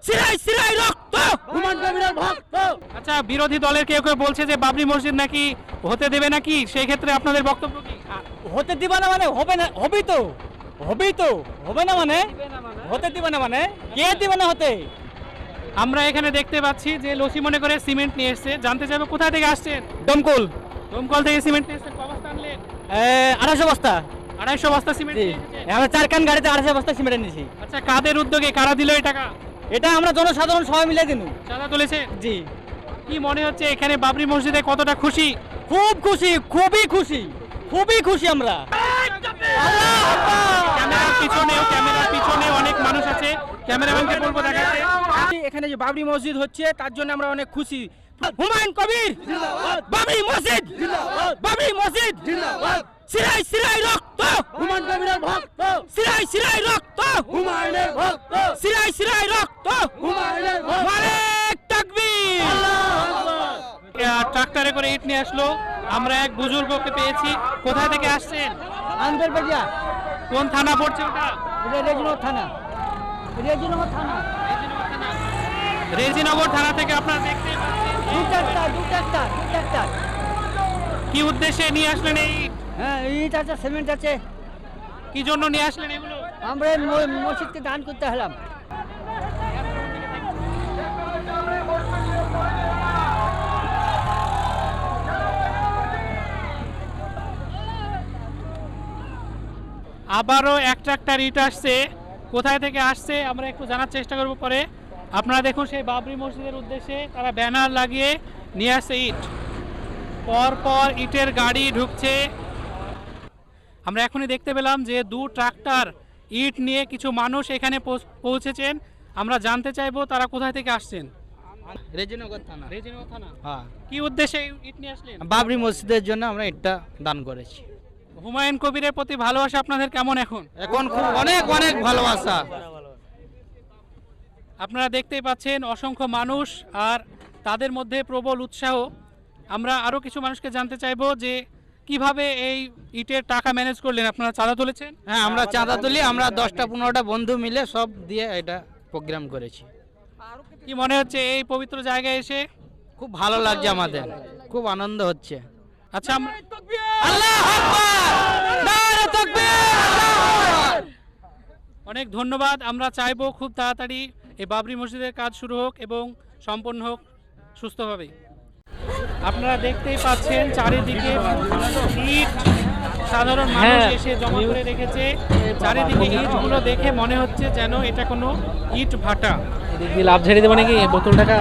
সিরাই সিরাই রক্ত হুমায়ুন কবিরের ভক্ত। আচ্ছা, বিরোধী দলের কেউ কেউ বলছে যে বাবরি মসজিদ নাকি হতে দেবে নাকি, সেই ক্ষেত্রে আপনাদের বক্তব্য কি? হতে দিবা না মানে হবে না, হবেই তো, হবেই তো, হবে না মানে হতে দিবা না মানে কে দিবে না হতে। আমরা এখানে দেখতে পাচ্ছি যে লসি মনে করে সিমেন্ট নিয়ে এসছে। জানতে চাইবো কোথা থেকে আসছেন? দমকল দমকল থেকে সিমেন্ট নিয়ে এসছেন। কয় বস্তা আনলেন? 250 বস্তা। 250 বস্তা সিমেন্ট জি, নিয়ে এসেছেন। আমরা 4 কান গাড়িতে 250 বস্তা সিমেন্ট নিয়েছি। আচ্ছা, কাদের উদ্যোগে, কারা দিল এই টাকা? এটা আমরা জনসাধারণ সবাই মিলে দিনু। চাঁদা তুলেছে? জি, কি মনে হচ্ছে এখানে বাবরি মসজিদে কতটা খুশি? খুব খুশি, খুবই খুশি, খুবই খুশি আমরা। ক্যামেরার পিছনে অনেক মানুষ আছে, ক্যামেরাম্যানকে বলবো দেখাতে। এখানে যে বাবরি মসজিদ হচ্ছে তার জন্য আমরা অনেক খুশি। হুমায়ুন কবির বাবরি মসজিদ, বাবরি মসজিদ সিরাই সিরাই রক্ত হুমায়ুন কবিরের ভক্ত, সিরাই সিরাই রক্ত হুমায়ুনের ভক্ত, সিরাই সিরাই রক্ত হুমায়ুনের ভক্ত। মালিক তাকবীর। ট্রাক্টরে করে ইট নিয়ে আসলো। আমরা এক বুজুর্গকে পেয়েছি। কোথা থেকে আসছেন? আন্দরবাড়িয়া, কোন থানা পড়ছে ওটা? এটা রেজিনগর থানা, রেজিনগর থানা। রেজিনগর থানা থেকে আপনারা দেখতে পাচ্ছেন দু চারটা। কি উদ্দেশ্যে নিয়ে আসলেন এই ইট? হ্যাঁ, ইট আছে, সিমেন্ট আছে। কি জন্য নিয়ে আসলেন এগুলো? আমরা মসজিদকে দান করতে হলাম। আবারও এক ট্রাক্টর ইট আসছে। কোথায় থেকে আসছে আমরা একটু জানার চেষ্টা করব পরে। আপনারা দেখুন, সেই বাবরি মসজিদের উদ্দেশ্যে তারা ব্যানার লাগিয়ে নিয়ে আসছে ইট। পর ইটের গাড়ি ঢুকছে। আমরা এখনই দেখতে পেলাম যে 2 ট্রাক্টর ইট নিয়ে কিছু মানুষ এখানে পৌঁছেছেন। আমরা জানতে চাইবো তারা কোথায় থেকে আসছেন। রেজিনগর থানা। রেজিনগর থানা। হ্যাঁ, কি উদ্দেশ্যে ইট নিয়ে আসলেন? বাবরি মসজিদের জন্য আমরা ইটটা দান করেছি। হুমায়ুন কবিরের প্রতি ভালোবাসা আপনাদের কেমন এখন? এখন খুব অনেক অনেক ভালোবাসা। আপনারা দেখতেই পাচ্ছেন অসংখ্য মানুষ আর তাদের মধ্যে প্রবল উৎসাহ। আমরা আরও কিছু মানুষকে জানতে চাইবো যে কিভাবে এই ইটের টাকা ম্যানেজ করলেন। আপনারা চাঁদা তুলেছেন? হ্যাঁ, আমরা চাঁদা তুলি, আমরা 10টা-15টা বন্ধু মিলে সব দিয়ে এটা প্রোগ্রাম করেছি। কি মনে হচ্ছে এই পবিত্র জায়গায় এসে? খুব ভালো লাগছে আমাদের, খুব আনন্দ হচ্ছে। আচ্ছা, আল্লাহু আকবার, নারে তাকবীর। অনেক ধন্যবাদ। আমরা চাইবো খুব তাড়াতাড়ি এই বাবরি মসজিদের কাজ শুরু হোক এবং সম্পন্ন হোক সুস্থভাবে। আপনারা দেখতেই পাচ্ছেন চারিদিকে ইট সাধারণ মানুষ এসে জমা করে রেখেছে। চারিদিকে ইটগুলো দেখে মনে হচ্ছে যেন এটা কোনো ইট ভাটা। লাভ ঝেড়ে দেবো নাকি বোতল টাকা?